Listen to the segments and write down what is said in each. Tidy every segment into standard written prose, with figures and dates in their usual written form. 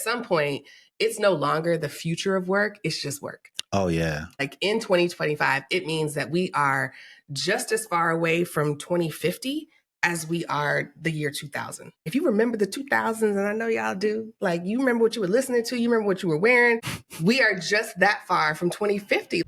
some point, it's no longer the future of work. It's just work. Oh, yeah. Like in 2025, it means that we are just as far away from 2050 as we are the year 2000. If you remember the 2000s, and I know y'all do, like you remember what you were listening to, you remember what you were wearing, we are just that far from 2050.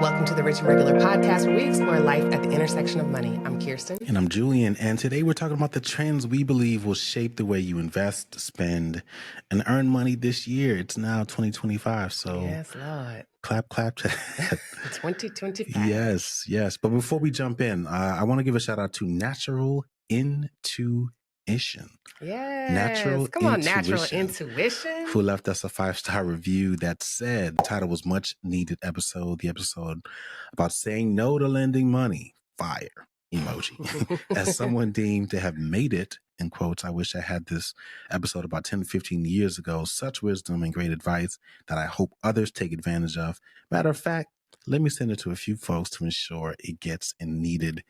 Welcome to the Rich and Regular podcast, where we explore life at the intersection of money. I'm Kirsten. And I'm Julian. And today we're talking about the trends we believe will shape the way you invest, spend, and earn money this year. It's now 2025. So yes, Lord. Clap. 2025. Yes. But before we jump in, I want to give a shout out to Natural Intuition. Yes. Natural Intuition. Who left us a 5-star review that said the title was much needed episode. The episode about saying no to lending money. Fire emoji. As someone deemed to have made it, in quotes, I wish I had this episode about 10 to 15 years ago. Such wisdom and great advice that I hope others take advantage of. Matter of fact, let me send it to a few folks to ensure it gets in needed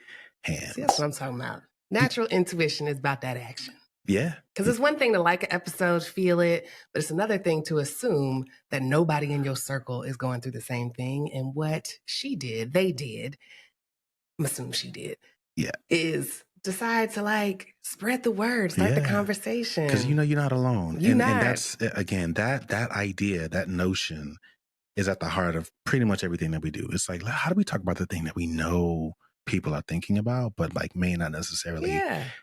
hands. See, that's what I'm talking about. Natural intuition is about that action. Yeah. Because it's one thing to like an episode, feel it, but it's another thing to assume that nobody in your circle is going through the same thing. And what they did, I'm assuming she did, is decide to like spread the word, start the conversation. Because you know you're not alone. And that's, again, that idea, that notion is at the heart of pretty much everything that we do. It's like, how do we talk about the thing that we know people are thinking about, but like may not necessarily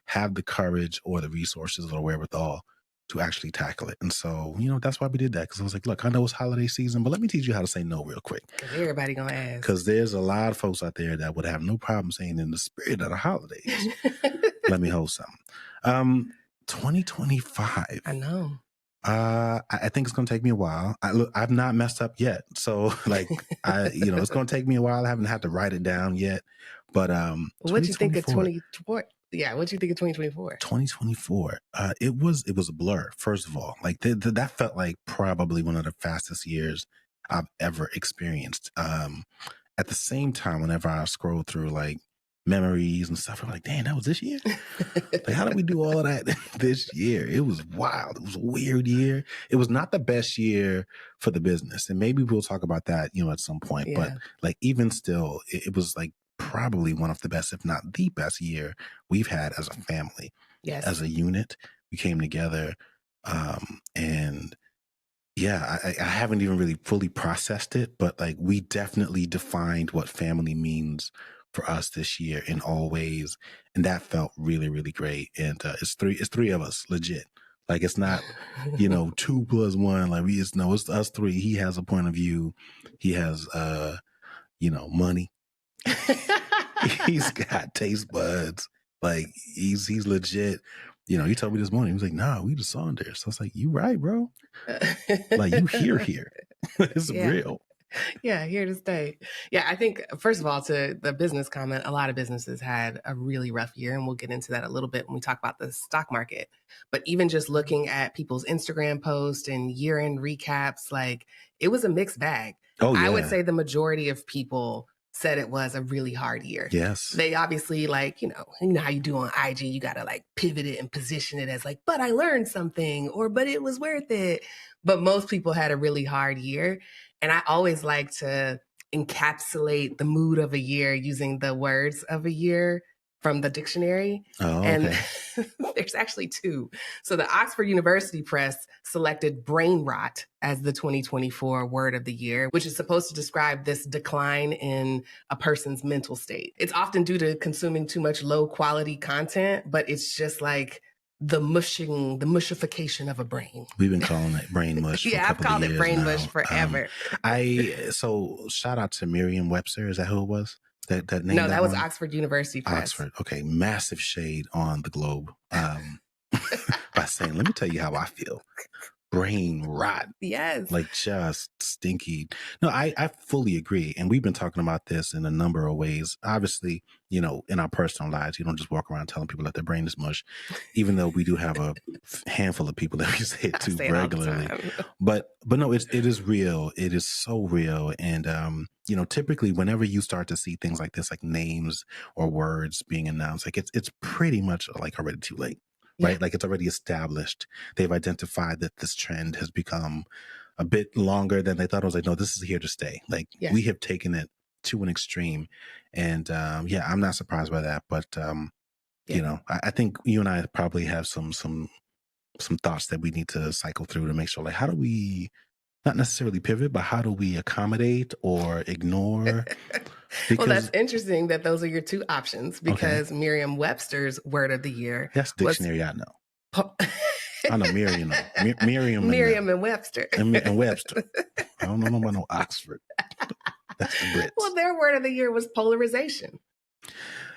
have the courage or the resources or the wherewithal to actually tackle it. And so, that's why we did that. Because I was like, look, I know it's holiday season, but let me teach you how to say no real quick. Because everybody gonna ask. Because there's a lot of folks out there that would have no problem saying in the spirit of the holidays, let me hold something. 2025. I know. I think it's going to take me a while. I've not messed up yet. So like, it's going to take me a while. I haven't had to write it down yet. But what'd you think of 2024? Yeah, what'd you think of 2024? 2024, it was a blur. First of all, like that felt like probably one of the fastest years I've ever experienced. At the same time, whenever I scroll through like memories and stuff, I'm like, damn, that was this year. Like, how did we do all of that this year? It was wild. It was a weird year. It was not the best year for the business, and maybe we'll talk about that, at some point. But like, even still, it was like probably one of the best, if not the best year we've had as a family, as a unit. We came together, and I haven't even really fully processed it, but like, we definitely defined what family means for us this year in all ways, and that felt really, really great. And it's three of us, legit. Like, it's not 2 + 1. Like, it's us three. He has a point of view. He has money. He's got taste buds. Like, he's legit. He told me this morning, he was like, nah, we the Saunders. So I was like, you right, bro. Like, you here. It's real. Yeah, here to stay. Yeah, I think, first of all, to the business comment, a lot of businesses had a really rough year, and we'll get into that a little bit when we talk about the stock market. But even just looking at people's Instagram posts and year-end recaps, like, it was a mixed bag. Oh, yeah. I would say the majority of people said it was a really hard year. Yes. They obviously, like, you know how you do on IG, you got to like pivot it and position it as like, but I learned something, or but it was worth it. But most people had a really hard year. And I always like to encapsulate the mood of a year using the words of a year from the dictionary. Oh, and okay. There's actually 2. So the Oxford University Press selected brain rot as the 2024 word of the year, which is supposed to describe this decline in a person's mental state. It's often due to consuming too much low quality content, but it's just like the mushification of a brain. We've been calling it brain mush. For I've called it brain mush forever. So shout out to Merriam-Webster. Is that who it was? That name? No, that was Oxford University Press. Oxford. Okay. Massive shade on the globe. By saying, let me tell you how I feel. brain rot. Yes. Like just stinky. No, I fully agree. And we've been talking about this in a number of ways. Obviously, you know, in our personal lives, you don't just walk around telling people that their brain is mush, even though we do have a handful of people that we say it I to say it all the regularly. time. But no, it is real. It is so real. And you know, typically whenever you start to see things like this, like names or words being announced, like it's pretty much like already too late. Yeah. Right? Like it's already established. They've identified that this trend has become a bit longer than they thought. I was like, no, this is here to stay. Like Yes. we have taken it to an extreme. And yeah, I'm not surprised by that. But you know, I think you and I probably have some thoughts that we need to cycle through to make sure, like, how do we not necessarily pivot, but how do we accommodate or ignore? Well, that's Because interesting that those are your two options, because Merriam-Webster's word of the year that's was dictionary, I know. I know Miriam, Miriam Merriam and Webster. and Webster. I don't know about no Oxford. That's the Brits. Well, their word of the year was polarization.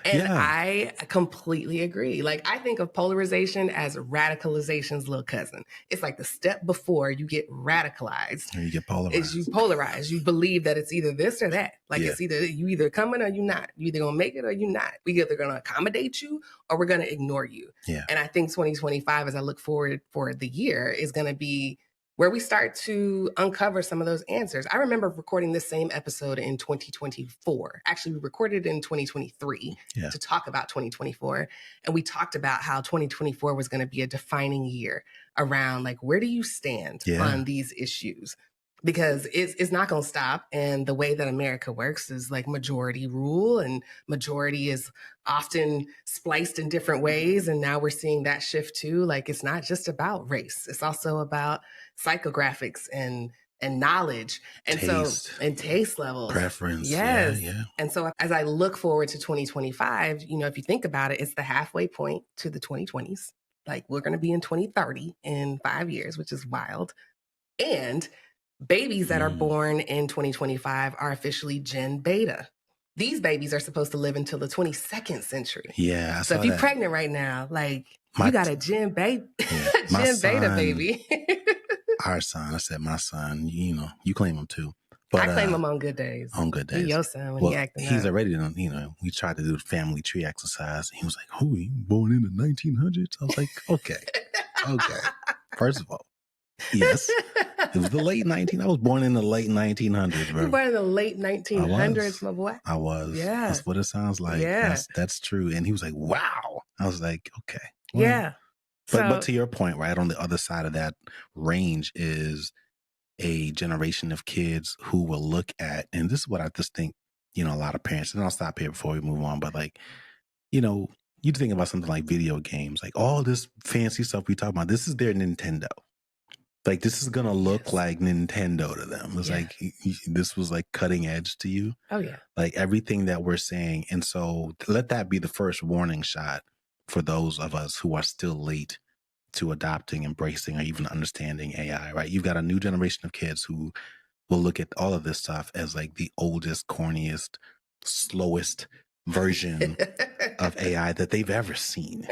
And Yeah. I completely agree. Like, I think of polarization as radicalization's little cousin. It's like the step before you get radicalized. And you get polarized. Is you polarize. You believe that it's either this or that. Like, it's either you either coming or you not. You either gonna make it or you not. We either gonna accommodate you or we're gonna ignore you. Yeah. And I think 2025, as I look forward for the year, is gonna be where we start to uncover some of those answers. I remember recording this same episode in 2024. Actually, we recorded it in 2023 to talk about 2024. And we talked about how 2024 was going to be a defining year around, like, where do you stand on these issues? Because it's not going to stop. And the way that America works is like majority rule, and majority is often spliced in different ways. And now we're seeing that shift too. Like, it's not just about race. It's also about psychographics and knowledge and taste. And taste levels, preference. Yes. Yeah. And so as I look forward to 2025, you know, if you think about it, it's the halfway point to the 2020s. Like, we're going to be in 2030 in 5 years, which is wild. And babies that are born in 2025 are officially Gen Beta. These babies are supposed to live until the 22nd century. Yeah. So if you're pregnant right now, like, you got a Gen Beta, Beta baby. Our son, I said my son, you know, you claim him too. But I claim him on good days. On good days. He your son when he acting he's up. already done, you know, we tried to do the family tree exercise. And he was like, oh, you born in the 1900s? I was like, okay. First of all, yes. It was the late 1900s. I was born in the late 1900s, bro. You were born in the late 1900s, my boy. I was. Yeah. That's what it sounds like. Yeah. That's true. And he was like, wow. I was like, okay. Well, yeah. But to your point, right, on the other side of that range is a generation of kids who will look at, and this is what I just think, you know, a lot of parents, and I'll stop here before we move on, but like, you know, you think about something like video games, like all this fancy stuff we talk about, this is their Nintendo. Like, this is going to look like Nintendo to them. It's like, this was like cutting edge to you. Oh, yeah. Like everything that we're saying. And so let that be the first warning shot for those of us who are still late to adopting, embracing, or even understanding AI, right? You've got a new generation of kids who will look at all of this stuff as like the oldest, corniest, slowest version of AI that they've ever seen.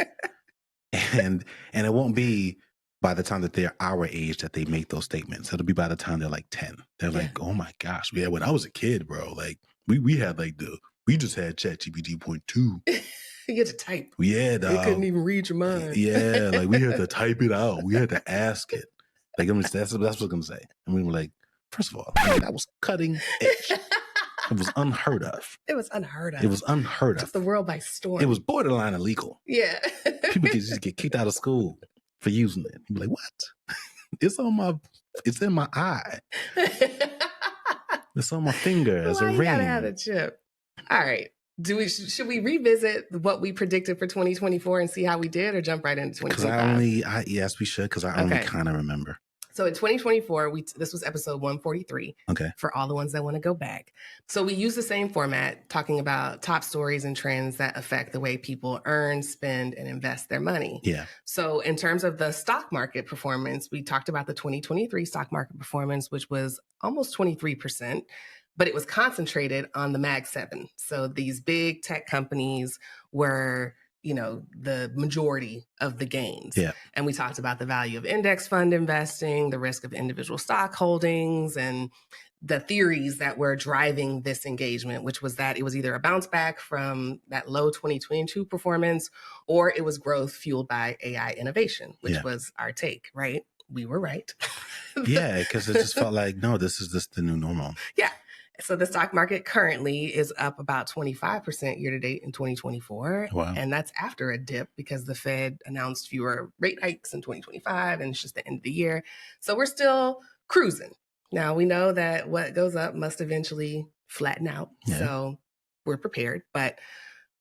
And it won't be by the time that they're our age that they make those statements. It'll be by the time they're like 10. They're like, oh my gosh, yeah, when I was a kid, bro, like we had like we just had ChatGPT 0.2. You had to type. Yeah, dog. You couldn't even read your mind. Yeah, like we had to type it out. We had to ask it. Like, I mean, that's what I'm gonna say. And we were like, first of all, that was cutting edge. It was unheard of. It was unheard of. It was unheard of. Took the world by storm. It was borderline illegal. Yeah. People could just get kicked out of school for using it. You'd be like, what? It's in my eye. It's on my finger as a ring. You gotta have a chip. All right. Should we revisit what we predicted for 2024 and see how we did, or jump right into 2025? Yes, we should, because I only kind of remember. So in 2024, this was episode 143. Okay. For all the ones that want to go back. So we use the same format, talking about top stories and trends that affect the way people earn, spend, and invest their money. Yeah. So in terms of the stock market performance, we talked about the 2023 stock market performance, which was almost 23%. But it was concentrated on the Mag 7. So these big tech companies were the majority of the gains. Yeah. And we talked about the value of index fund investing, the risk of individual stock holdings, and the theories that were driving this engagement, which was that it was either a bounce back from that low 2022 performance, or it was growth fueled by AI innovation, which was our take, right? We were right. Yeah, because it just felt like, no, this is just the new normal. Yeah. So the stock market currently is up about 25% year to date in 2024. Wow. And that's after a dip because the Fed announced fewer rate hikes in 2025 and it's just the end of the year. So we're still cruising. Now we know that what goes up must eventually flatten out. Yeah. So we're prepared. But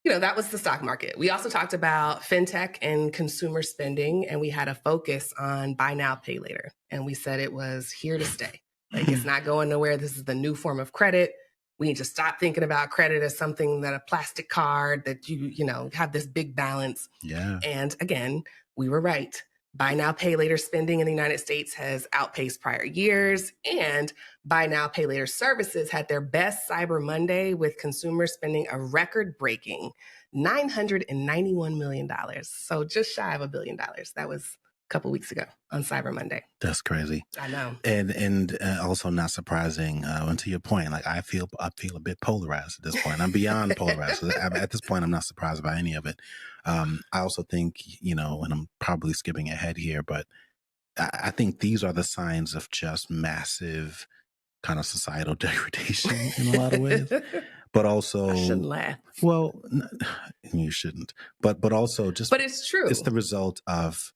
that was the stock market. We also talked about fintech and consumer spending, and we had a focus on buy now, pay later. And we said it was here to stay. Like, it's not going nowhere. This is the new form of credit. We need to stop thinking about credit as something that a plastic card that you have this big balance. Yeah. And again, we were right. Buy now, pay later spending in the United States has outpaced prior years, and buy now, pay later services had their best Cyber Monday with consumers spending a record-breaking $991 million. So just shy of $1 billion. That was a couple weeks ago on Cyber Monday. That's crazy. I know. And also not surprising. And to your point, like I feel a bit polarized at this point. I'm beyond polarized. At this point, I'm not surprised by any of it. I also think, and I'm probably skipping ahead here, but I think these are the signs of just massive kind of societal degradation in a lot of ways. But also, I shouldn't laugh. Well, you shouldn't. But also just. But it's true. It's the result of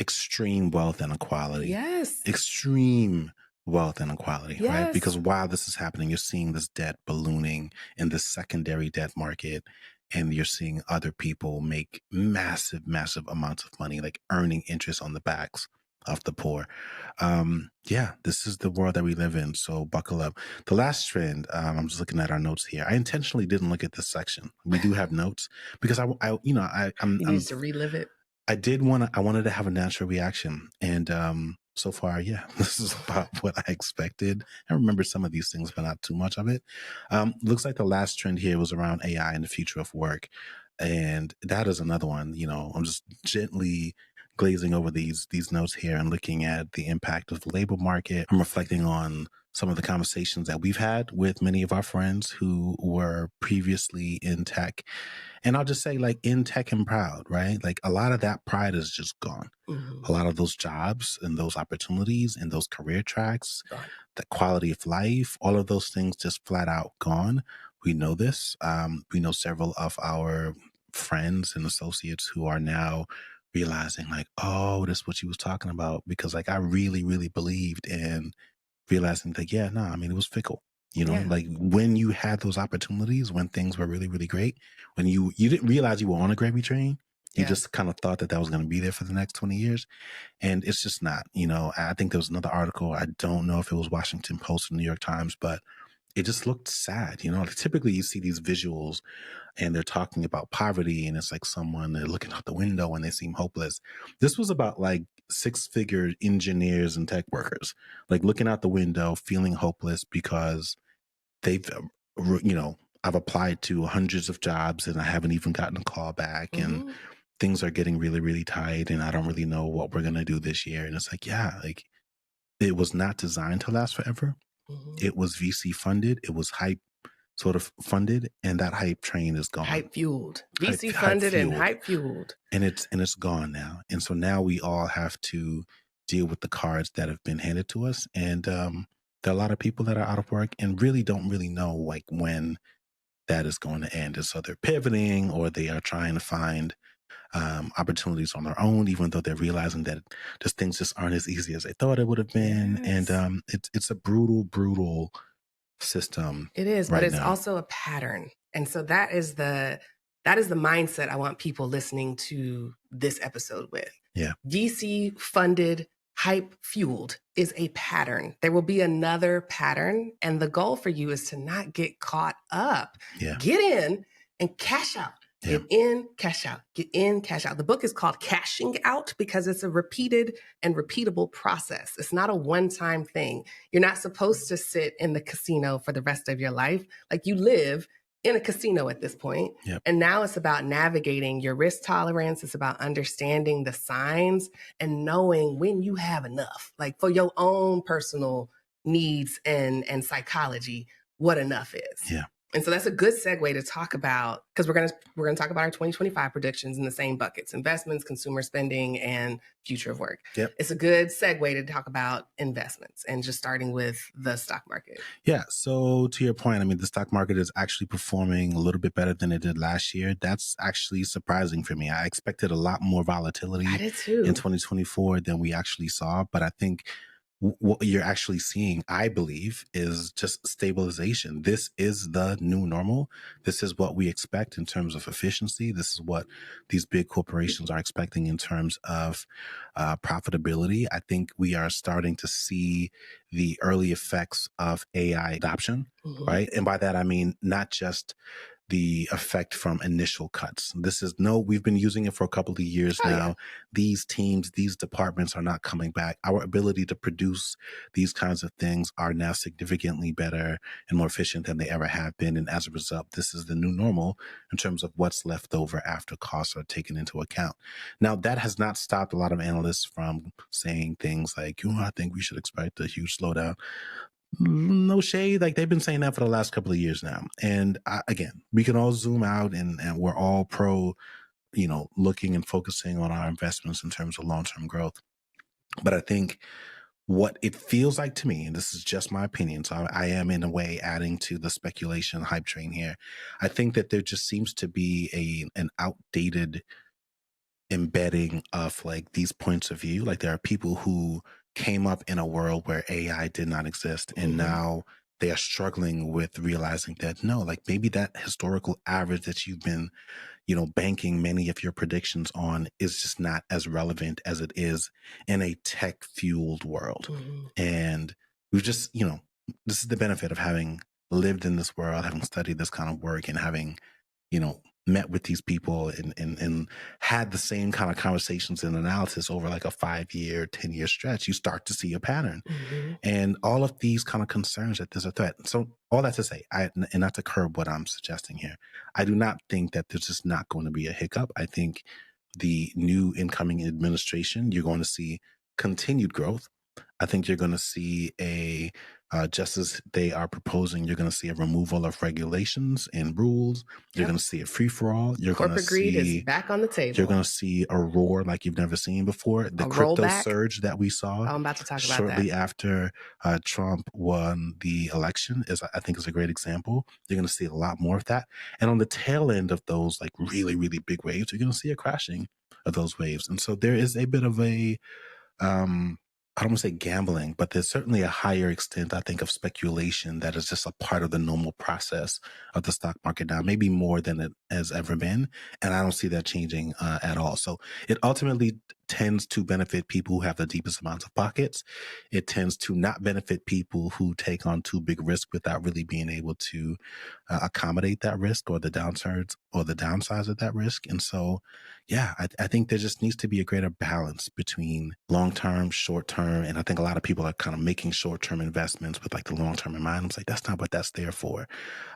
extreme wealth inequality. Yes. Extreme wealth inequality, yes. right? Because while this is happening, you're seeing this debt ballooning in the secondary debt market, and you're seeing other people make massive, massive amounts of money, like earning interest on the backs of the poor. This is the world that we live in. So buckle up. The last trend, I'm just looking at our notes here. I intentionally didn't look at this section. We do have notes because I'm you need to relive it. I wanted to have a natural reaction. And so far, this is about what I expected. I remember some of these things, but not too much of it. Looks like the last trend here was around AI and the future of work. And that is another one. I'm just gently glazing over these notes here and looking at the impact of the labor market. I'm reflecting on some of the conversations that we've had with many of our friends who were previously in tech. And I'll just say, like, in tech and proud, right? Like, a lot of that pride is just gone. Mm-hmm. A lot of those jobs and those opportunities and those career tracks, the quality of life, all of those things just flat out gone. We know this. We know several of our friends and associates who are now realizing, like, oh, this is what she was talking about. Because, like, I really, really believed in realizing that, it was fickle. Like when you had those opportunities, when things were really, really great, when you didn't realize you were on a gravy train, you just kind of thought that was going to be there for the next 20 years. And it's just not. I think there was another article. I don't know if it was Washington Post or New York Times, but it just looked sad. Like typically you see these visuals and they're talking about poverty, and it's like they're looking out the window and they seem hopeless. This was about like 6-figure engineers and tech workers, like looking out the window, feeling hopeless because they've, I've applied to hundreds of jobs and I haven't even gotten a call back. Mm-hmm. And things are getting really, really tight and I don't really know what we're going to do this year. And it's like, it was not designed to last forever. Mm-hmm. It was VC funded. It was hype sort of funded, and that hype train is gone. Hype fueled. VC funded and hype fueled. And it's gone now. And so now we all have to deal with the cards that have been handed to us. And there are a lot of people that are out of work and really don't really know like when that is going to end. And so they're pivoting or they are trying to find opportunities on their own, even though they're realizing that just things just aren't as easy as they thought it would have been. Yes. And it's a brutal system. It is, right, but it's now. Also a pattern. And so that is the mindset I want people listening to this episode with. Yeah. VC funded, hype fueled is a pattern. There will be another pattern. And the goal for you is to not get caught up. Yeah. Get in and cash out. Yeah. Get in, cash out. Get in, cash out. The book is called Cashing Out because it's a repeated and repeatable process. It's not a one-time thing. You're not supposed to sit in the casino for the rest of your life. Like you live in a casino at this point. Yep. And now it's about navigating your risk tolerance. It's about understanding the signs and knowing when you have enough, like for your own personal needs and psychology, what enough is. Yeah. And so that's a good segue to talk about, because we're gonna talk about our 2025 predictions in the same buckets: investments, consumer spending, and future of work. Yep. It's a good segue to talk about investments and just starting with the stock market. Yeah. So to your point, I mean, the stock market is actually performing a little bit better than it did last year. That's actually surprising for me. I expected a lot more volatility I did too. in 2024 than we actually saw. But I think what you're actually seeing, I believe, is just stabilization. This is the new normal. This is what we expect in terms of efficiency. This is what these big corporations are expecting in terms of profitability. I think we are starting to see the early effects of AI adoption, right? And by that, I mean not just the effect from initial cuts. We've been using it for a couple of years now. Yeah. These teams, these departments are not coming back. Our ability to produce these kinds of things are now significantly better and more efficient than they ever have been. And as a result, this is the new normal in terms of what's left over after costs are taken into account. Now, that has not stopped a lot of analysts from saying things like, I think we should expect a huge slowdown. No shade. Like, they've been saying that for the last couple of years now. And again, we can all zoom out and we're all pro, looking and focusing on our investments in terms of long-term growth. But I think what it feels like to me, and this is just my opinion, so I am in a way adding to the speculation hype train here. I think that there just seems to be an outdated embedding of like these points of view. Like, there are people who came up in a world where AI did not exist, and now they are struggling with realizing that no, like maybe that historical average that you've been, banking many of your predictions on is just not as relevant as it is in a tech fueled world. And we've just, this is the benefit of having lived in this world, having studied this kind of work, and having, met with these people and had the same kind of conversations and analysis over like a 5-year, 10-year stretch. You start to see a pattern and all of these kind of concerns that there's a threat. So all that to say, and not to curb what I'm suggesting here, I do not think that there's just not going to be a hiccup. I think the new incoming administration, you're going to see continued growth. I think you're going to see just as they are proposing, you're going to see a removal of regulations and rules. You're going to see a free for all. Corporate greed is back on the table. You're going to see a roar like you've never seen before. The crypto surge that we saw I'm about to talk about shortly that. after Trump won the election I think is a great example. You're going to see a lot more of that. And on the tail end of those like really, really big waves, you're going to see a crashing of those waves. And so there is a bit of a I don't want to say gambling, but there's certainly a higher extent, I think, of speculation that is just a part of the normal process of the stock market now, maybe more than it has ever been. And I don't see that changing at all. So it ultimately tends to benefit people who have the deepest amounts of pockets. It tends to not benefit people who take on too big risk without really being able to accommodate that risk or the downsides of that risk. And so, yeah, I think there just needs to be a greater balance between long-term, short-term. And I think a lot of people are kind of making short-term investments with like the long-term in mind. I'm like, that's not what that's there for.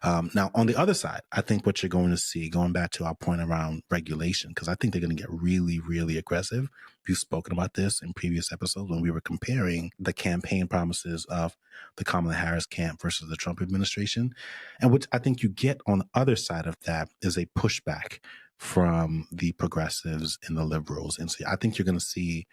Now, on the other side, I think what you're going to see, going back to our point around regulation, because I think they're going to get really, really aggressive. We've spoken about this in previous episodes when we were comparing the campaign promises of the Kamala Harris camp versus the Trump administration. And what I think you get on the other side of that is a pushback from the progressives and the liberals. And so I think you're going to see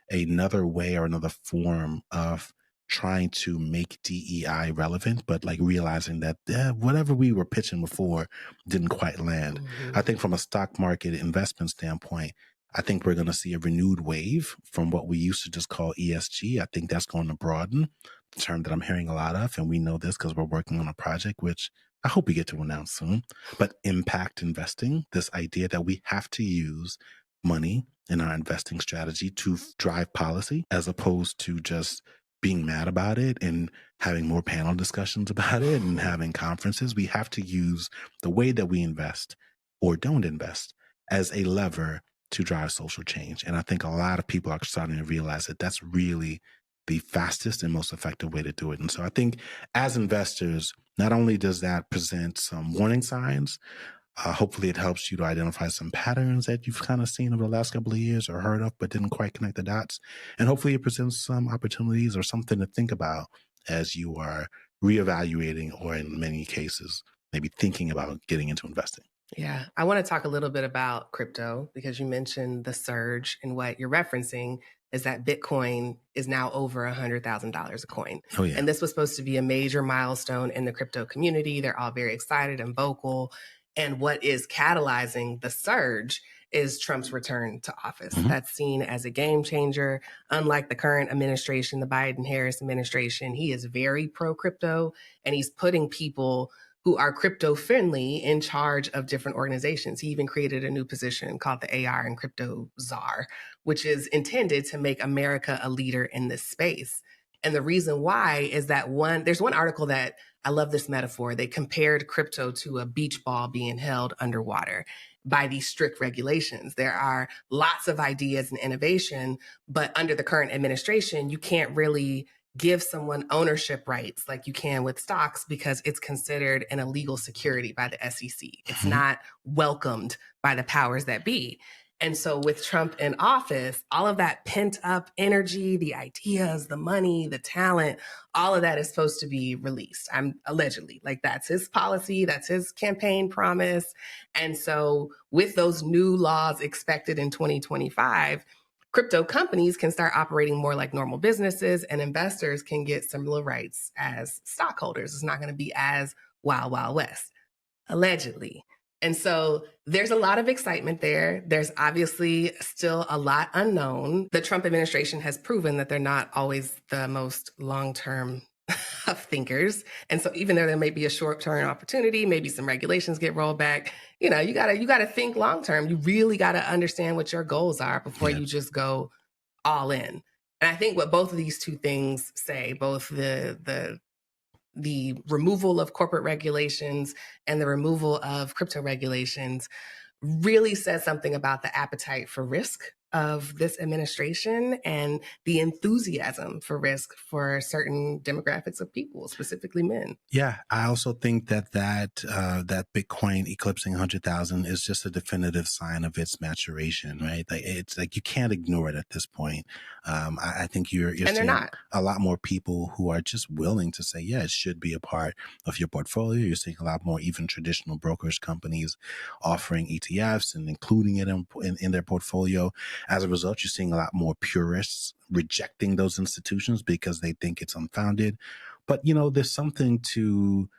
another way or another form of trying to make DEI relevant, but like realizing that whatever we were pitching before didn't quite land. I think from a stock market investment standpoint, I think we're going to see a renewed wave from what we used to just call ESG. I think that's going to broaden, the term that I'm hearing a lot of. And we know this because we're working on a project, which I hope we get to announce soon. But impact investing, this idea that we have to use money in our investing strategy to drive policy as opposed to just being mad about it and having more panel discussions about it and having conferences. We have to use the way that we invest or don't invest as a lever to drive social change. And I think a lot of people are starting to realize that that's really the fastest and most effective way to do it. And so I think as investors, not only does that present some warning signs, hopefully it helps you to identify some patterns that you've kind of seen over the last couple of years or heard of, but didn't quite connect the dots. And hopefully it presents some opportunities or something to think about as you are reevaluating, or in many cases, maybe thinking about getting into investing. Yeah, I want to talk a little bit about crypto because you mentioned the surge, and what you're referencing is that Bitcoin is now over $100,000 a coin. Oh, yeah. And this was supposed to be a major milestone in the crypto community. They're all very excited and vocal. And what is catalyzing the surge is Trump's return to office. Mhm. That's seen as a game changer. Unlike the current administration, the Biden Harris administration, he is very pro crypto, and he's putting people who are crypto friendly in charge of different organizations. He even created a new position called the AR and Crypto Czar, which is intended to make America a leader in this space. And the reason why is that there's one article that I love this metaphor. They compared crypto to a beach ball being held underwater by these strict regulations. There are lots of ideas and innovation, but under the current administration, you can't really give someone ownership rights like you can with stocks because it's considered an illegal security by the SEC. It's not welcomed by the powers that be. And so with Trump in office, all of that pent up energy, the ideas, the money, the talent, all of that is supposed to be released. I'm allegedly, like, that's his policy, that's his campaign promise. And so with those new laws expected in 2025, crypto companies can start operating more like normal businesses, and investors can get similar rights as stockholders. It's not going to be as wild, wild west, allegedly. And so there's a lot of excitement there. There's obviously still a lot unknown. The Trump administration has proven that they're not always the most long-term of thinkers. And so even though there may be a short-term opportunity, maybe some regulations get rolled back, you gotta think long-term. You really gotta understand what your goals are before you just go all in. And I think what both of these two things say, both the removal of corporate regulations and the removal of crypto regulations, really says something about the appetite for risk of this administration and the enthusiasm for risk for certain demographics of people, specifically men. Yeah, I also think that Bitcoin eclipsing 100,000 is just a definitive sign of its maturation, right? Like, it's like you can't ignore it at this point. I think you're And they're seeing not. a lot more people who are just willing to say, yeah, it should be a part of your portfolio. You're seeing a lot more even traditional brokerage companies offering ETFs and including it in their portfolio. As a result, you're seeing a lot more purists rejecting those institutions because they think it's unfounded. But, there's something to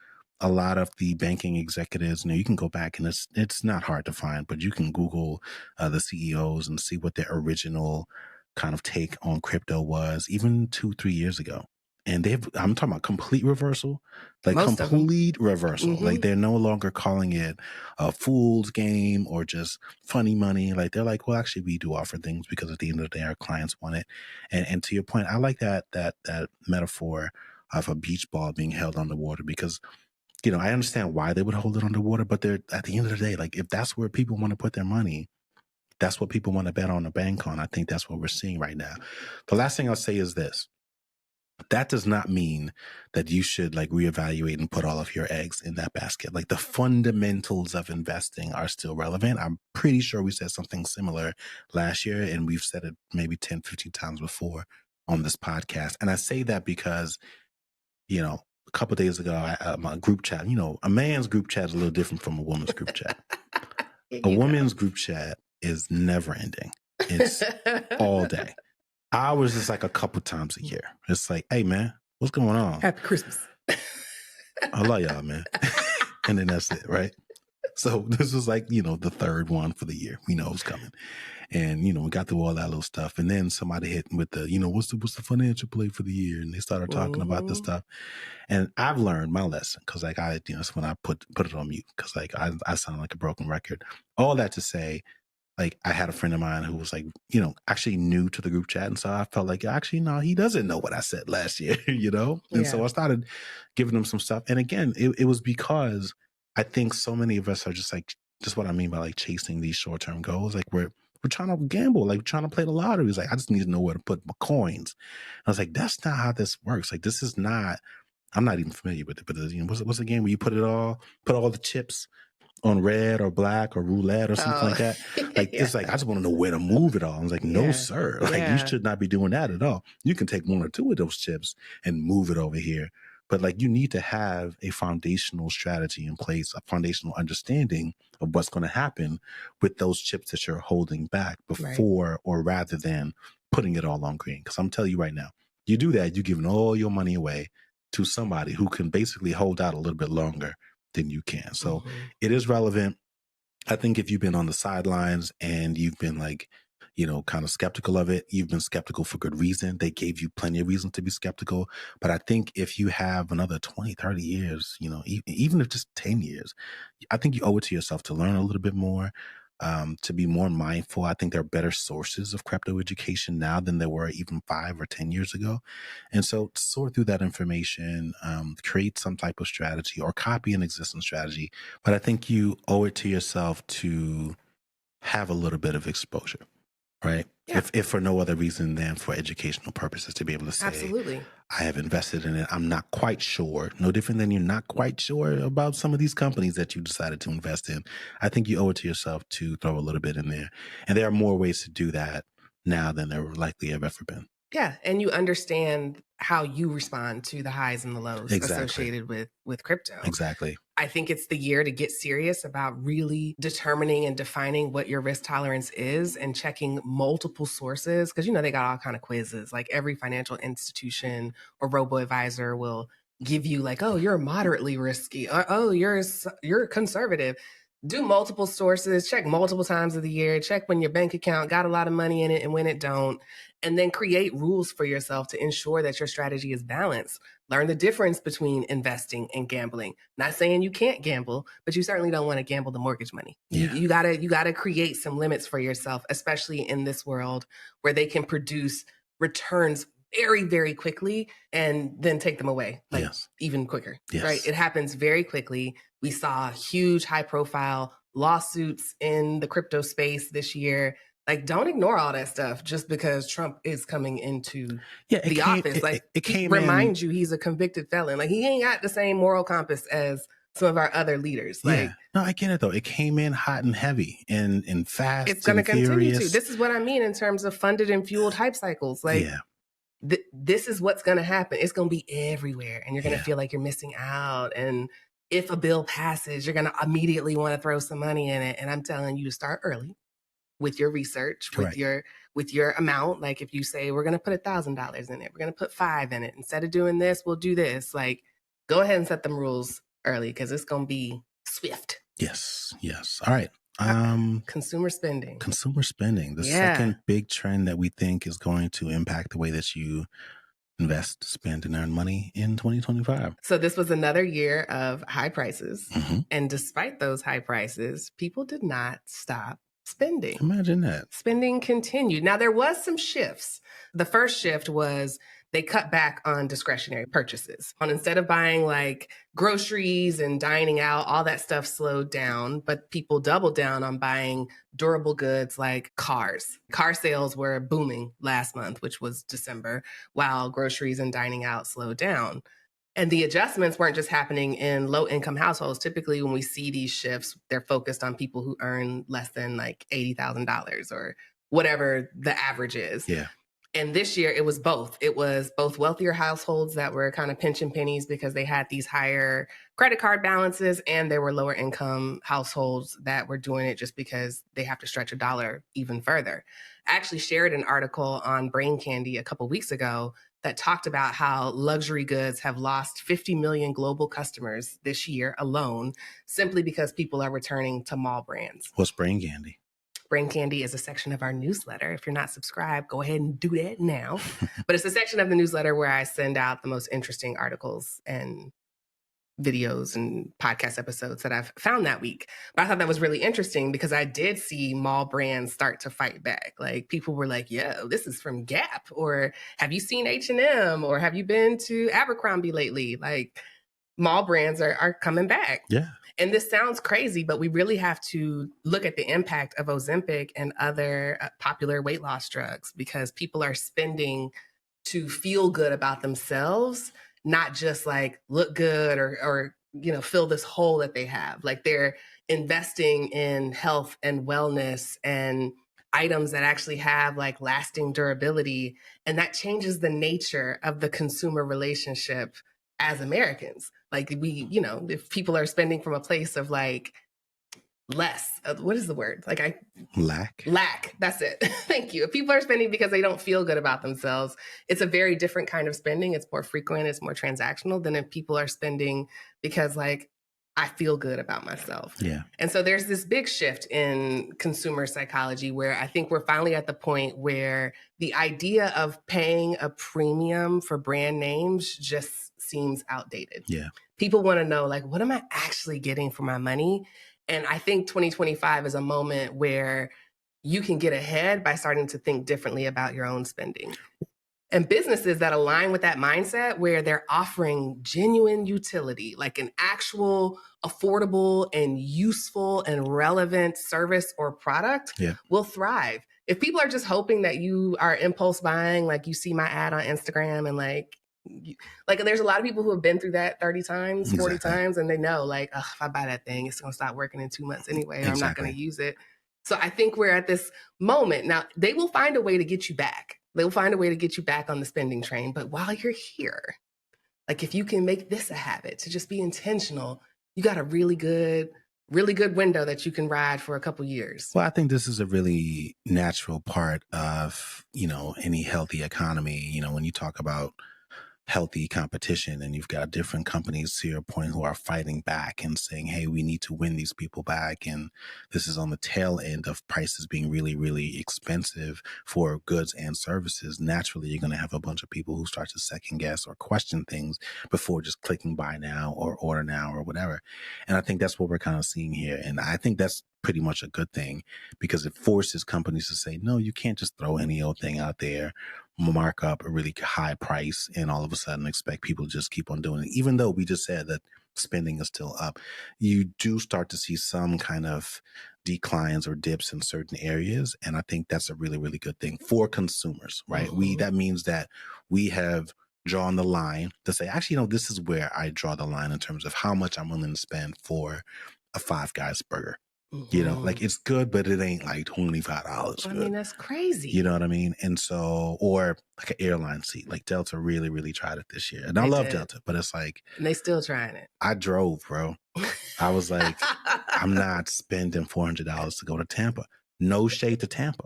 a lot of the banking executives. You can go back, and it's not hard to find, but you can Google the CEOs and see what their original kind of take on crypto was, even 2-3 years ago. And I'm talking about complete reversal, like Most of them. complete reversal. Like, they're no longer calling it a fool's game or just funny money. Like, they're like, well, actually, we do offer things because at the end of the day, our clients want it. And to your point, I like that metaphor of a beach ball being held underwater, because I understand why they would hold it underwater, but they're, at the end of the day, like, if that's where people want to put their money, that's what people want to bet on the bank on. I think that's what we're seeing right now. The last thing I'll say is this: that does not mean that you should like reevaluate and put all of your eggs in that basket. Like, the fundamentals of investing are still relevant. I'm pretty sure we said something similar last year, and we've said it maybe 10, 15 times before on this podcast. And I say that because, a couple of days ago, my group chat, a man's group chat is a little different from a woman's group chat. A woman's group chat is never ending. It's all day. Ours is like a couple times a year. It's like, hey, man, what's going on? Happy Christmas. I love y'all, man. And then that's it, right? So this was like, the third one for the year. We know it's coming. And, we got through all that little stuff. And then somebody hit with the, what's the financial play for the year? And they started talking about this stuff. And I've learned my lesson, because like that's when I put it on mute, because like I sound like a broken record. All that to say, like, I had a friend of mine who was like, actually new to the group chat. And so I felt like, actually, no, he doesn't know what I said last year, And so I started giving him some stuff. And again, it was because I think so many of us are just what I mean by like chasing these short-term goals. Like, we're trying to gamble, like, we're trying to play the lottery. It's like, I just need to know where to put my coins. And I was like, that's not how this works. Like, this is not I'm not even familiar with it, but what's the game where you put all the chips on red or black or roulette or something Oh, like that. Like, yeah. it's like, I just want to know where to move it all. I was like, no, Yeah. sir. Like, you Yeah. should not be doing that at all. You can take one or two of those chips and move it over here. But like, you need to have a foundational strategy in place, a foundational understanding of what's going to happen with those chips that you're holding back before or rather than putting it all on green. Because I'm telling you right now, you do that, you're giving all your money away to somebody who can basically hold out a little bit longer than you can. So it is relevant. I think if you've been on the sidelines and you've been like, kind of skeptical of it, you've been skeptical for good reason. They gave you plenty of reason to be skeptical. But I think if you have another 20, 30 years, even if just 10 years, I think you owe it to yourself to learn a little bit more, to be more mindful. I think there are better sources of crypto education now than there were even 5 or 10 years ago. And so sort through that information, create some type of strategy or copy an existing strategy. But I think you owe it to yourself to have a little bit of exposure, right? Yeah. If for no other reason than for educational purposes, to be able to say, Absolutely. I have invested in it. I'm not quite sure. No different than you're not quite sure about some of these companies that you decided to invest in. I think you owe it to yourself to throw a little bit in there. And there are more ways to do that now than there likely have ever been. Yeah. And you understand how you respond to the highs and the lows associated with crypto. Exactly. I think it's the year to get serious about really determining and defining what your risk tolerance is and checking multiple sources. Because, they got all kind of quizzes. Like every financial institution or robo-advisor will give you like, oh, you're moderately risky. Or, oh, you're conservative. Do multiple sources, check multiple times of the year, check when your bank account got a lot of money in it and when it don't, and then create rules for yourself to ensure that your strategy is balanced. Learn the difference between investing and gambling. Not saying you can't gamble, but you certainly don't want to gamble the mortgage money. Yeah. You gotta create some limits for yourself, especially in this world where they can produce returns very, very quickly and then take them away, even quicker. Yes. Right? It happens very quickly. We saw huge, high-profile lawsuits in the crypto space this year. Like, don't ignore all that stuff just because Trump is coming into the office. Like, it reminds you he's a convicted felon. Like, he ain't got the same moral compass as some of our other leaders. Like, no, I get it though. It came in hot and heavy and fast. It's going to continue to. This is what I mean in terms of funded and fueled hype cycles. Like, this is what's going to happen. It's going to be everywhere, and you're going to feel like you're missing out. And if a bill passes, you're going to immediately want to throw some money in it. And I'm telling you to start early with your research, with your amount. Like if you say, we're going to put $1,000 in it, we're going to put 5 in it. Instead of doing this, we'll do this. Like, go ahead and set them rules early because it's going to be swift. Yes. All right. Consumer spending. The second big trend that we think is going to impact the way that you invest, spend, and earn money in 2025. So this was another year of high prices. And despite those high prices, people did not stop spending. Imagine that. Spending continued. Now, there was some shifts. The first shift was they cut back on discretionary purchases. And instead of buying like groceries and dining out, all that stuff slowed down, but people doubled down on buying durable goods like cars. Car sales were booming last month, which was December, while groceries and dining out slowed down. And the adjustments weren't just happening in low-income households. Typically, when we see these shifts, they're focused on people who earn less than like $80,000 or whatever the average is. Yeah. And this year, it was both. It was both wealthier households that were kind of pinching pennies because they had these higher credit card balances, and there were lower income households that were doing it just because they have to stretch a dollar even further. I actually shared an article on Brain Candy a couple weeks ago that talked about how luxury goods have lost 50 million global customers this year alone, simply because people are returning to mall brands. What's Brain Candy? Brain Candy is a section of our newsletter. If you're not subscribed, go ahead and do that now. But it's a section of the newsletter where I send out the most interesting articles and videos and podcast episodes that I've found that week. But I thought that was really interesting because I did see mall brands start to fight back. Like people were like, yo, this is from Gap, or have you seen H&M, or have you been to Abercrombie lately? Like mall brands are coming back. Yeah. And this sounds crazy, but we really have to look at the impact of Ozempic and other popular weight loss drugs because people are spending to feel good about themselves, not just like look good or fill this hole that they have. Like they're investing in health and wellness and items that actually have like lasting durability. And that changes the nature of the consumer relationship as Americans. Like if people are spending from a place of like less, what is the word? Like lack. That's it. Thank you. If people are spending because they don't feel good about themselves, it's a very different kind of spending. It's more frequent, it's more transactional than if people are spending because like I feel good about myself. Yeah. And so there's this big shift in consumer psychology where I think we're finally at the point where the idea of paying a premium for brand names just seems outdated. Yeah. People want to know, like, what am I actually getting for my money? And I think 2025 is a moment where you can get ahead by starting to think differently about your own spending. And businesses that align with that mindset where they're offering genuine utility, like an actual affordable and useful and relevant service or product, will thrive. If people are just hoping that you are impulse buying, like you see my ad on Instagram and like there's a lot of people who have been through that 30 times, 40 times, and they know like, if I buy that thing, it's going to stop working in 2 months anyway, or I'm not going to use it. So I think we're at this moment. Now, they will find a way to get you back. They'll find a way to get you back on the spending train. But while you're here, like if you can make this a habit to just be intentional, you got a really good window that you can ride for a couple years. Well, I think this is a really natural part of, any healthy economy. When you talk about healthy competition and you've got different companies, to your point, who are fighting back and saying, hey, we need to win these people back. And this is on the tail end of prices being really, really expensive for goods and services. Naturally, you're going to have a bunch of people who start to second guess or question things before just clicking buy now or order now or whatever. And I think that's what we're kind of seeing here. And I think that's pretty much a good thing because it forces companies to say, no, you can't just throw any old thing out there, mark up a really high price, and all of a sudden expect people to just keep on doing it. Even though we just said that spending is still up, you do start to see some kind of declines or dips in certain areas. And I think that's a really, really good thing for consumers, right? That means that we have drawn the line to say, actually, this is where I draw the line in terms of how much I'm willing to spend for a Five Guys burger. Like it's good, but it ain't like $25. I mean, that's crazy. You know what I mean? And so, or like an airline seat, like Delta really, really tried it this year. And I love Delta, but it's like. And they still trying it. I drove, bro. I was like, I'm not spending $400 to go to Tampa. No shade to Tampa.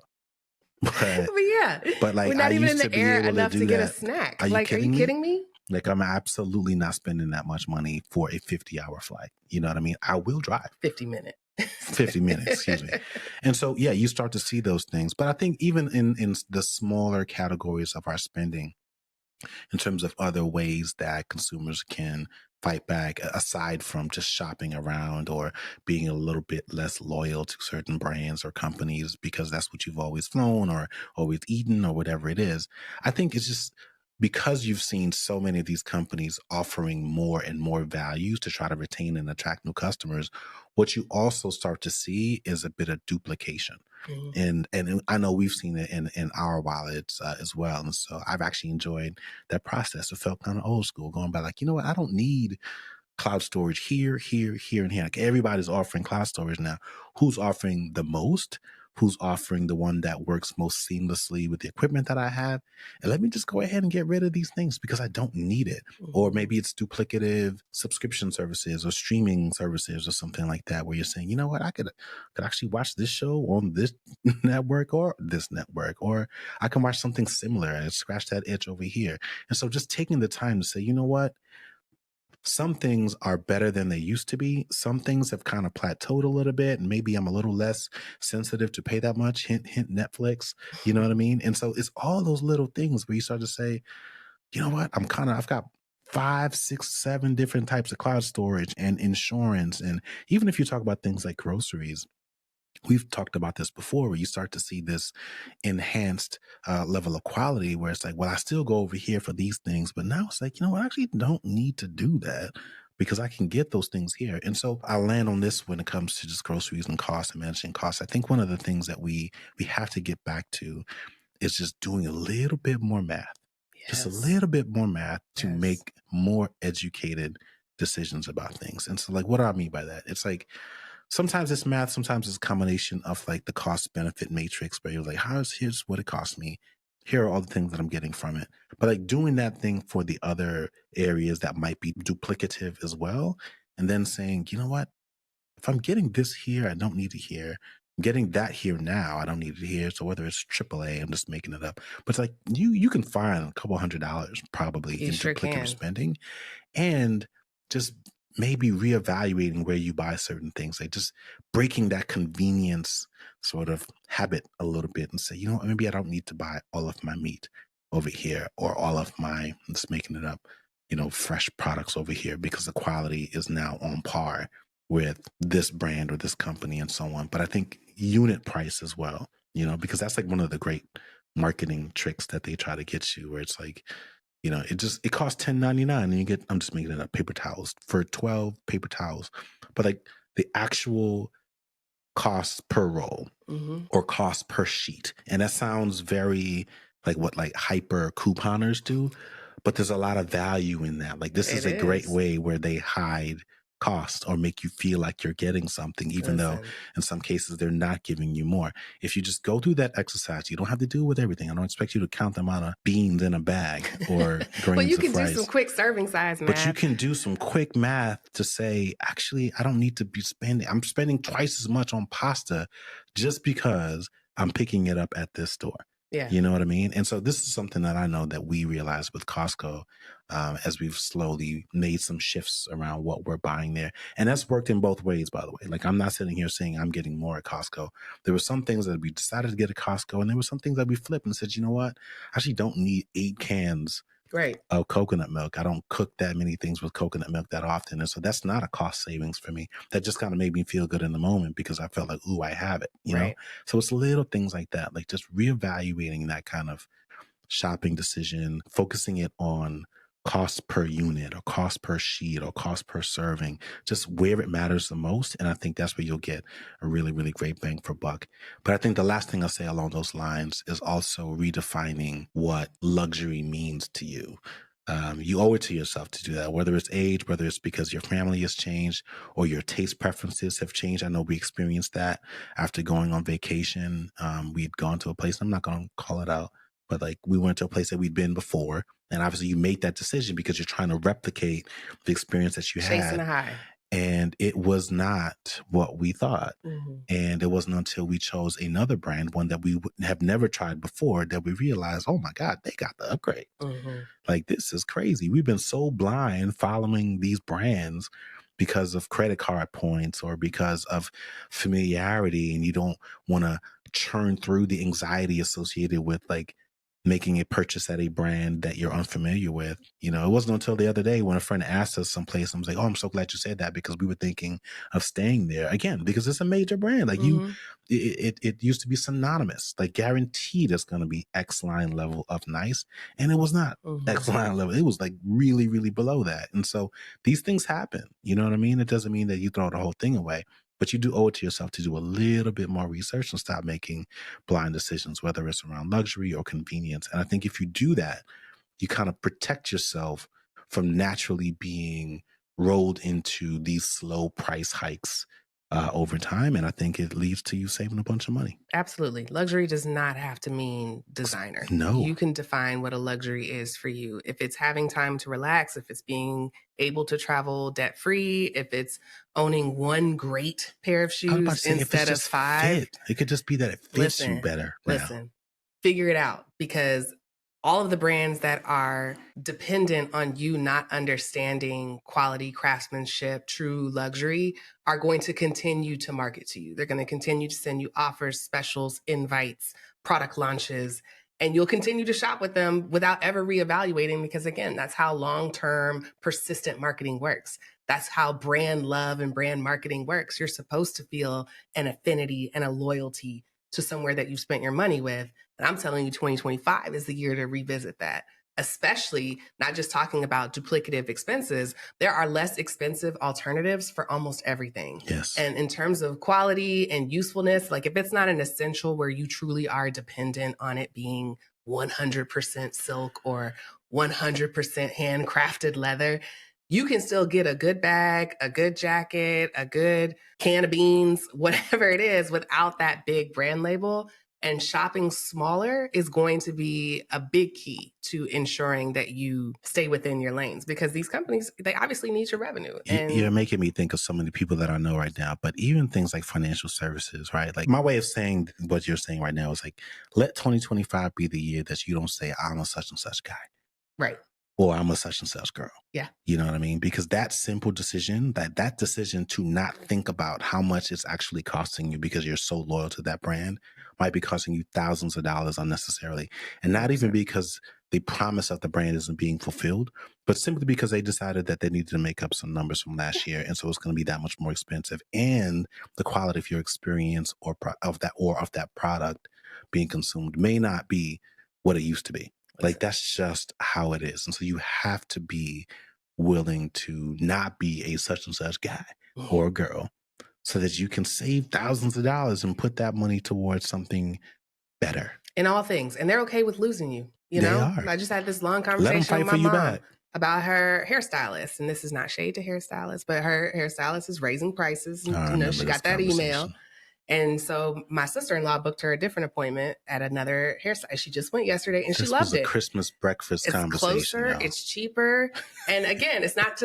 But yeah. But like, we're not I even in used the to be air able enough to get a snack. Are you kidding me? Like, I'm absolutely not spending that much money for a 50-hour flight. You know what I mean? I will drive. 50 minutes. 50 minutes, excuse me. And so, yeah, you start to see those things. But I think even in the smaller categories of our spending, in terms of other ways that consumers can fight back, aside from just shopping around or being a little bit less loyal to certain brands or companies because that's what you've always flown or always eaten or whatever it is, I think it's just because you've seen so many of these companies offering more and more values to try to retain and attract new customers, what you also start to see is a bit of duplication. And I know we've seen it in our wallets as well. And so I've actually enjoyed that process. It felt kind of old school, going by like, you know what, I don't need cloud storage here, here, here, and here. Like everybody's offering cloud storage now. Who's offering the most? Who's offering the one that works most seamlessly with the equipment that I have? And let me just go ahead and get rid of these things because I don't need it. Or maybe it's duplicative subscription services or streaming services or something like that, where you're saying, you know what, I could actually watch this show on this network or this network, or I can watch something similar and scratch that itch over here. And so just taking the time to say, you know what, some things are better than they used to be. Some things have kind of plateaued a little bit, and maybe I'm a little less sensitive to pay that much. Hint, hint, Netflix. You know what I mean? And so it's all those little things where you start to say, you know what? I've got 5, 6, 7 different types of cloud storage and insurance. And even if you talk about things like groceries, we've talked about this before, where you start to see this enhanced level of quality where it's like, well, I still go over here for these things, but now it's like, you know what, I actually don't need to do that because I can get those things here. And so I'll land on this when it comes to just groceries and costs and managing costs. I think one of the things that we have to get back to is just doing a little bit more math. just a Yes. little bit more math to Yes. make more educated decisions about things. And so like, what do I mean by that? It's like, sometimes it's math, sometimes it's a combination of like the cost benefit matrix where you're like, here's what it cost me. Here are all the things that I'm getting from it. But like doing that thing for the other areas that might be duplicative as well. And then saying, you know what? If I'm getting this here, I don't need it here. I'm getting that here now, I don't need it here. So whether it's AAA, I'm just making it up. But it's like you can find a couple $100 probably You in sure duplicative can. spending, and just maybe reevaluating where you buy certain things, like just breaking that convenience sort of habit a little bit and say, you know what, maybe I don't need to buy all of my meat over here or all of my, I'm just making it up, fresh products over here because the quality is now on par with this brand or this company and so on. But I think unit price as well, because that's like one of the great marketing tricks that they try to get you, where it's like, it costs $10.99 and you get, I'm just making it up, paper towels for 12 paper towels. But like the actual cost per roll or cost per sheet. And that sounds very like what like hyper couponers do, but there's a lot of value in that. Like this is a great way where they hide cost or make you feel like you're getting something, even though in some cases they're not giving you more. If you just go through that exercise, you don't have to do it with everything. I don't expect you to count the amount of beans in a bag or grains Well, you of can rice. do some quick serving size math. But you can do some quick math to say, actually, I don't need to be I'm spending twice as much on pasta just because I'm picking it up at this store. Yeah. You know what I mean? And so this is something that I know that we realized with Costco as we've slowly made some shifts around what we're buying there. And that's worked in both ways, by the way. Like I'm not sitting here saying I'm getting more at Costco. There were some things that we decided to get at Costco, and there were some things that we flipped and said, you know what? I actually don't need 8 cans of coconut milk. I don't cook that many things with coconut milk that often. And so that's not a cost savings for me. That just kind of made me feel good in the moment because I felt like, ooh, I have it, you know? So it's little things like that, like just reevaluating that kind of shopping decision, focusing it on cost per unit or cost per sheet or cost per serving, just where it matters the most. And I think that's where you'll get a really, really great bang for buck. But I think the last thing I'll say along those lines is also redefining what luxury means to you. You owe it to yourself to do that, whether it's age, whether it's because your family has changed or your taste preferences have changed. I know we experienced that after going on vacation. We'd gone to a place, I'm not going to call it out, but like we went to a place that we'd been before. And obviously you make that decision because you're trying to replicate the experience that you Chasing had. a high. And it was not what we thought. And it wasn't until we chose another brand, one that we have never tried before, that we realized, oh my God, they got the upgrade. Like, this is crazy. We've been so blind following these brands because of credit card points or because of familiarity. And you don't want to churn through the anxiety associated with like making a purchase at a brand that you're unfamiliar with. It wasn't until the other day when a friend asked us someplace, I was like, oh, I'm so glad you said that, because we were thinking of staying there again, because it's a major brand. Like it used to be synonymous, like guaranteed it's going to be X line level of nice. And it was not X line level. It was like really, really below that. And so these things happen, you know what I mean? It doesn't mean that you throw the whole thing away, but you do owe it to yourself to do a little bit more research and stop making blind decisions, whether it's around luxury or convenience. And I think if you do that, you kind of protect yourself from naturally being rolled into these slow price hikes over time. And I think it leads to you saving a bunch of money. Absolutely. Luxury does not have to mean designer. No. You can define what a luxury is for you. If it's having time to relax, if it's being able to travel debt free, if it's owning one great pair of shoes instead of 5. It could just be that it fits you better now. Figure it out, because all of the brands that are dependent on you not understanding quality, craftsmanship, true luxury are going to continue to market to you. They're going to continue to send you offers, specials, invites, product launches, and you'll continue to shop with them without ever reevaluating, because again, that's how long-term persistent marketing works. That's how brand love and brand marketing works. You're supposed to feel an affinity and a loyalty to somewhere that you've spent your money with. And I'm telling you, 2025 is the year to revisit that, especially not just talking about duplicative expenses. There are less expensive alternatives for almost everything. Yes. And in terms of quality and usefulness, like if it's not an essential where you truly are dependent on it being 100% silk or 100% handcrafted leather. You can still get a good bag, a good jacket, a good can of beans, whatever it is, without that big brand label. And shopping smaller is going to be a big key to ensuring that you stay within your lanes, because these companies, they obviously need your revenue. And You're making me think of so many people that I know right now, but even things like financial services, right? Like my way of saying what you're saying right now is like, let 2025 be the year that you don't say, I'm a such and such guy. right. Or I'm a such and such girl. Yeah. You know what I mean? Because that simple decision, that decision to not think about how much it's actually costing you because you're so loyal to that brand might be costing you thousands of dollars unnecessarily. And not even because the promise of the brand isn't being fulfilled, but simply because they decided that they needed to make up some numbers from last year. And so it's going to be that much more expensive. And the quality of your experience or of that product being consumed may not be what it used to be. Like that's just how it is. And so you have to be willing to not be a such and such guy or girl so that you can save thousands of dollars and put that money towards something better. In all things. And they're okay with losing you. You They know, are. I just had this long Let them conversation fight with my for you mom back. about her hairstylist. And this is not shade to hairstylists, but her hairstylist is raising prices. And, I you know, she remember got this that email. conversation. And so my sister-in-law booked her a different appointment at another hairstylist. She just went yesterday and she This loved was a it. Christmas breakfast It's conversation. closer, Y'all. it's cheaper. And again, it's not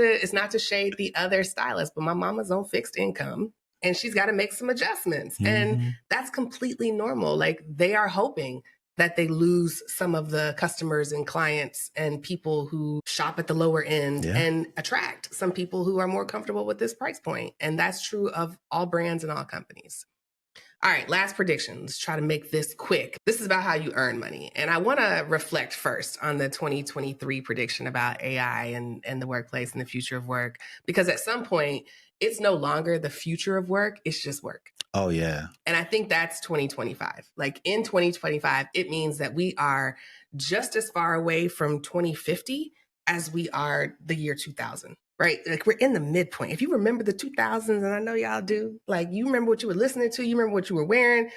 to shade the other stylists, but my mama's on fixed income and she's got to make some adjustments. And that's completely normal. Like they are hoping that they lose some of the customers and clients and people who shop at the lower end and attract some people who are more comfortable with this price point. And that's true of all brands and all companies. All right, last prediction. Let's try to make this quick. This is about how you earn money. And I want to reflect first on the 2023 prediction about AI and the workplace and the future of work, because at some point, it's no longer the future of work, it's just work. Oh, yeah. And I think that's 2025. Like in 2025, it means that we are just as far away from 2050 as we are the year 2000. Right? Like we're in the midpoint. If you remember the 2000s, and I know y'all do, like you remember what you were listening to, you remember what you were wearing.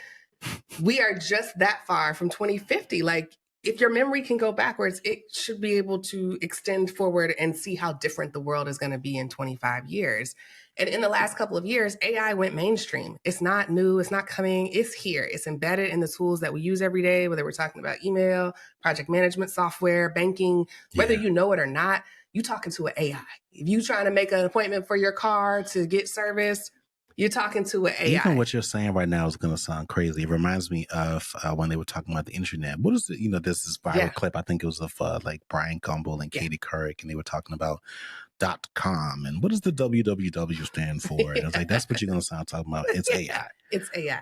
We are just that far from 2050. Like if your memory can go backwards, it should be able to extend forward and see how different the world is going to be in 25 years. And in the last couple of years, AI went mainstream. It's not new. It's not coming. It's here. It's embedded in the tools that we use every day, whether we're talking about email, project management software, banking, whether you know it or not, you talking to an AI. If you trying to make an appointment for your car to get serviced, you're talking to an AI. Even what you're saying right now is going to sound crazy. It reminds me of when they were talking about the internet. What is it? You know, there's this viral clip. I think it was of like Brian Gumbel and Katie Couric, and they were talking about .com and what does the www stand for? And I was like, that's what you're going to sound talking about. It's AI. It's AI.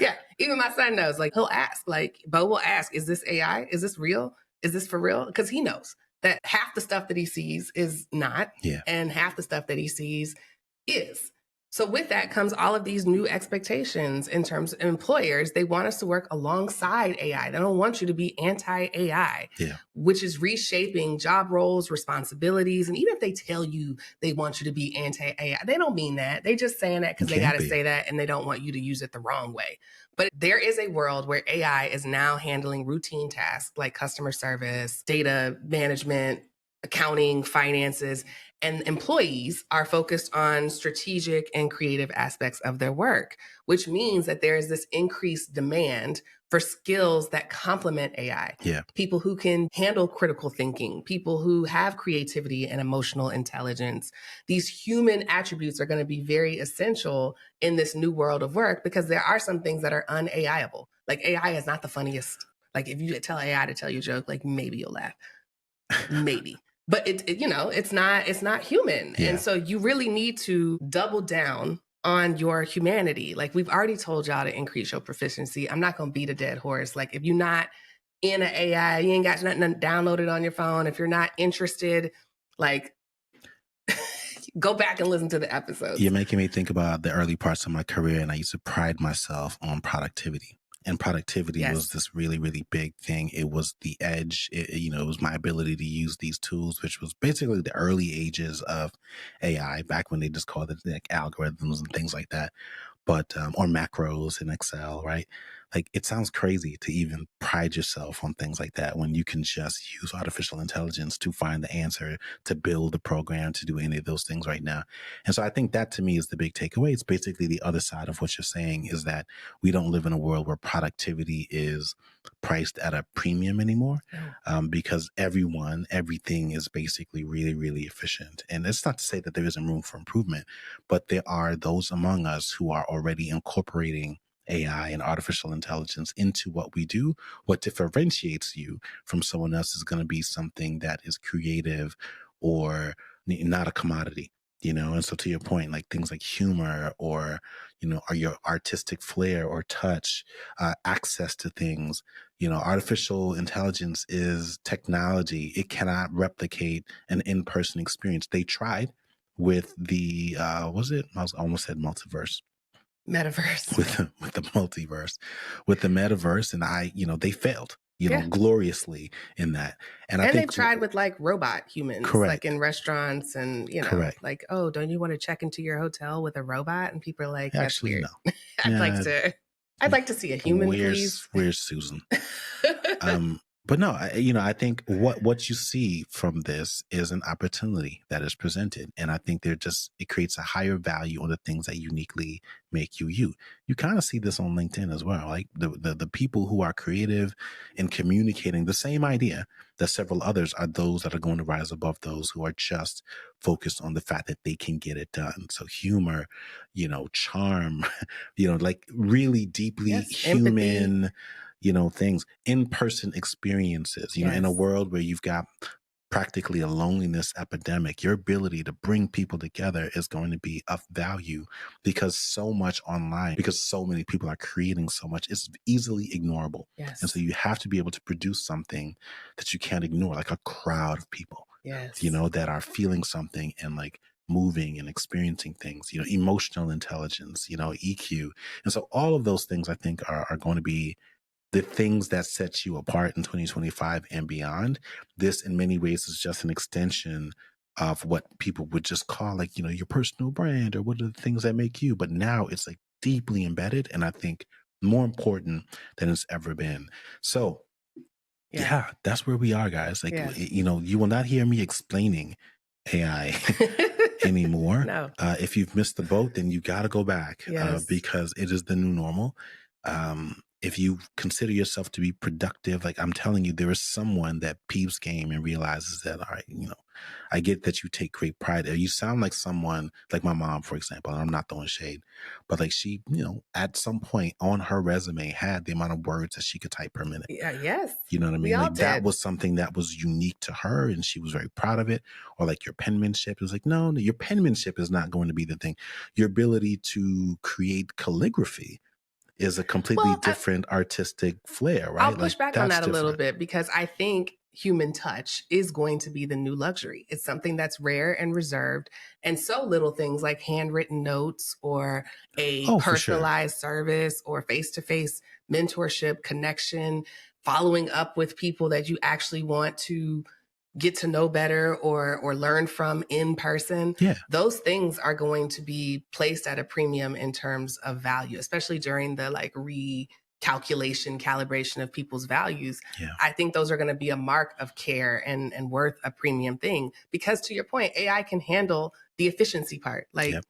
Yeah. Even my son knows. Like he'll ask. Like Bo will ask, "Is this AI? Is this real? Is this for real?" Because he knows that half the stuff that he sees is not, and half the stuff that he sees is. So with that comes all of these new expectations in terms of employers. They want us to work alongside AI. They don't want you to be anti-AI, which is reshaping job roles, responsibilities. And even if they tell you they want you to be anti-AI, they don't mean that. They're just saying that because they got to say that and they don't want you to use it the wrong way. But there is a world where AI is now handling routine tasks like customer service, data management, accounting, finances, and employees are focused on strategic and creative aspects of their work, which means that there is this increased demand for skills that complement AI. People who can handle critical thinking, people who have creativity and emotional intelligence. These human attributes are going to be very essential in this new world of work because there are some things that are un-AIable. Like AI is not the funniest. Like if you tell AI to tell you a joke, like maybe you'll laugh. Maybe. But it's not human. And so you really need to double down on your humanity. Like we've already told y'all to increase your proficiency. I'm not going to beat a dead horse. Like if you're not in an AI, you ain't got nothing downloaded on your phone. If you're not interested, like go back and listen to the episodes. You're making me think about the early parts of my career, and I used to pride myself on productivity. And productivity was this really, really big thing. It was the edge. It was my ability to use these tools, which was basically the early ages of AI, back when they just called it like algorithms and things like that, but or macros in Excel, right? like, it sounds crazy to even pride yourself on things like that when you can just use artificial intelligence to find the answer, to build a program, to do any of those things right now. And so I think that to me is the big takeaway. It's basically the other side of what you're saying, is that we don't live in a world where productivity is priced at a premium anymore, No. because everything is basically really, really efficient. And it's not to say that there isn't room for improvement, but there are those among us who are already incorporating AI and artificial intelligence into what we do. What differentiates you from someone else is going to be something that is creative or not a commodity. And so to your point, like things like humor or, or your artistic flair or touch, access to things, artificial intelligence is technology. It cannot replicate an in-person experience. They tried with the, was it? I almost said multiverse. Metaverse. With the multiverse, with the metaverse, and they failed, Yeah. gloriously in that. And I And think they've tried with like robot humans, like in correct, restaurants and, correct. like, oh, don't you want to check into your hotel with a robot? And people are like, that's Actually, weird. no. I'd like Yeah, to, I'd like to see a human, please. where's Susan? But no, I think what you see from this is an opportunity that is presented, and I think it creates a higher value on the things that uniquely make you you. You kind of see this on LinkedIn as well, like the people who are creative in communicating the same idea that several others are those that are going to rise above those who are just focused on the fact that they can get it done. So humor, charm, like really deeply Yes. Empathy. human, things, in-person experiences, in a Yes. world where you've got practically a loneliness epidemic. Your ability to bring people together is going to be of value because so much online, because so many people are creating so much, it's easily ignorable. And so Yes. you have to be able to produce something that you can't ignore, like a crowd of people, Yes. that are feeling something and like moving and experiencing things, emotional intelligence, EQ. And so all of those things I think are going to be the things that set you apart in 2025 and beyond. This in many ways is just an extension of what people would just call like, your personal brand, or what are the things that make you. But now it's like deeply embedded, and I think more important than it's ever been. So Yeah. yeah, that's where we are, guys. Like, Yes. you will not hear me explaining AI anymore. No. If you've missed the boat, then you got to go back, Yes. because it is the new normal. If you consider yourself to be productive, like I'm telling you, there is someone that peeps game and realizes that, all right, I get that you take great pride. You sound like someone like my mom, for example, and I'm not throwing shade, but like she, at some point on her resume had the amount of words that she could type per minute. Yeah. Yes. You know what I We mean? all Like that did. was something that was unique to her and she was very proud of it. Or like your penmanship. It was like, no, your penmanship is not going to be the thing. Your ability to create calligraphy is a completely Well, different artistic flair, I'll right? push Like back on that's that a little different. bit because I think human touch is going to be the new luxury. It's something that's rare and reserved. And so little things like handwritten notes or a Oh, for sure. personalized service or face to face mentorship, connection, following up with people that you actually want to get to know better or learn from in person. Yeah. Those things are going to be placed at a premium in terms of value, especially during the like recalculation, calibration of people's values. Yeah. I think those are going to be a mark of care and worth a premium thing. Because to your point, AI can handle the efficiency part. Like Yep.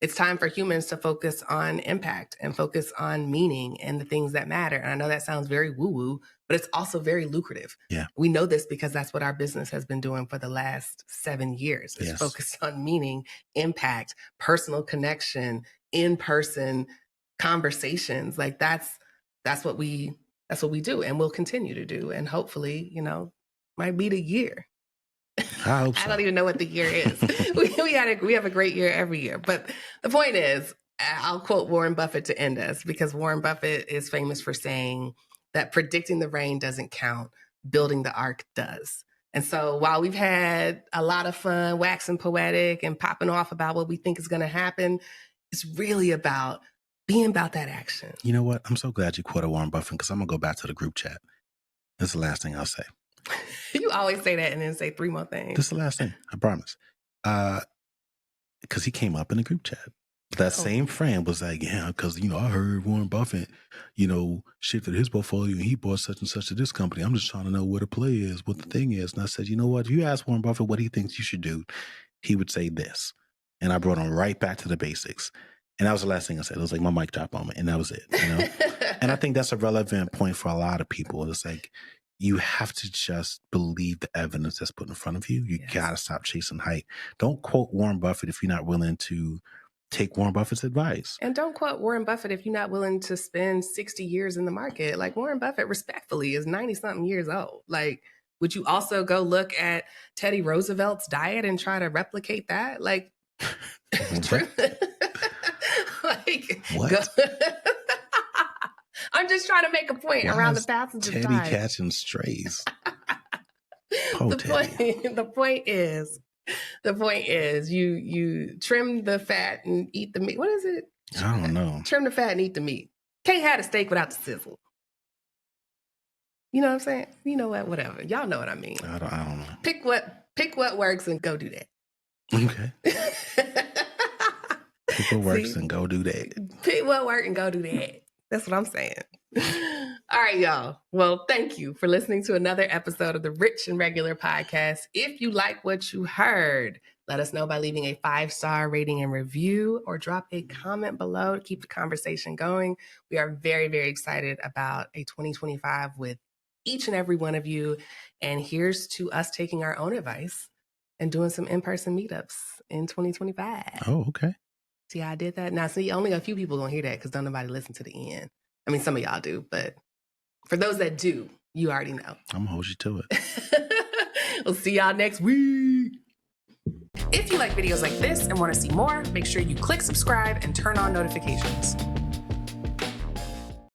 it's time for humans to focus on impact and focus on meaning and the things that matter. And I know that sounds very woo woo, but it's also very lucrative. Yeah. We know this because that's what our business has been doing for the last 7 years, is Yes. focused on meaning, impact, personal connection, in-person conversations. Like that's what we do and we'll continue to do. And hopefully, might be the year. I hope I so. don't even know what the year is. we have a great year every year. But the point is, I'll quote Warren Buffett to end us, because Warren Buffett is famous for saying that predicting the rain doesn't count, building the ark does. And so while we've had a lot of fun waxing poetic and popping off about what we think is going to happen, it's really about being about that action. You know what? I'm so glad you quoted Warren Buffett, because I'm going to go back to the group chat. That's the last thing I'll say. You always say that and then say 3 more things. This is the last thing. I promise. Because he came up in the group chat. That same friend was like, yeah, because, I heard Warren Buffett, shifted his portfolio and he bought such and such to this company. I'm just trying to know what the play is, what the thing is. And I said, you know what? If you ask Warren Buffett what he thinks you should do, he would say this. And I brought him right back to the basics. And that was the last thing I said. It was like my mic drop moment. And that was it, And I think that's a relevant point for a lot of people. It's like, you have to just believe the evidence that's put in front of you. You got to stop chasing hype. Don't quote Warren Buffett if you're not willing to take Warren Buffett's advice. And don't quote Warren Buffett if you're not willing to spend 60 years in the market. Like, Warren Buffett, respectfully, is 90-something years old. Like, would you also go look at Teddy Roosevelt's diet and try to replicate that? Like, what? I'm just trying to make a point around the passage of time. Teddy catching strays. The point is you trim the fat and eat the meat. What is it? I don't know. Trim the fat and eat the meat. Can't have a steak without the sizzle. You know what I'm saying? You know what? Whatever. Y'all know what I mean. I don't know. Pick what works and go do that. Okay. Pick what works and go do that. Pick what works and go do that. That's what I'm saying. All right, y'all. Well, thank you for listening to another episode of the Rich and Regular Podcast. If you like what you heard, let us know by leaving a 5-star rating and review or drop a comment below to keep the conversation going. We are very, very excited about a 2025 with each and every one of you. And here's to us taking our own advice and doing some in-person meetups in 2025. Oh, okay. See how I did that? Now, see, only a few people gonna hear that because don't nobody listen to the end. I mean, some of y'all do, but for those that do, you already know. I'm gonna hold you to it. We'll see y'all next week. If you like videos like this and want to see more, make sure you click subscribe and turn on notifications.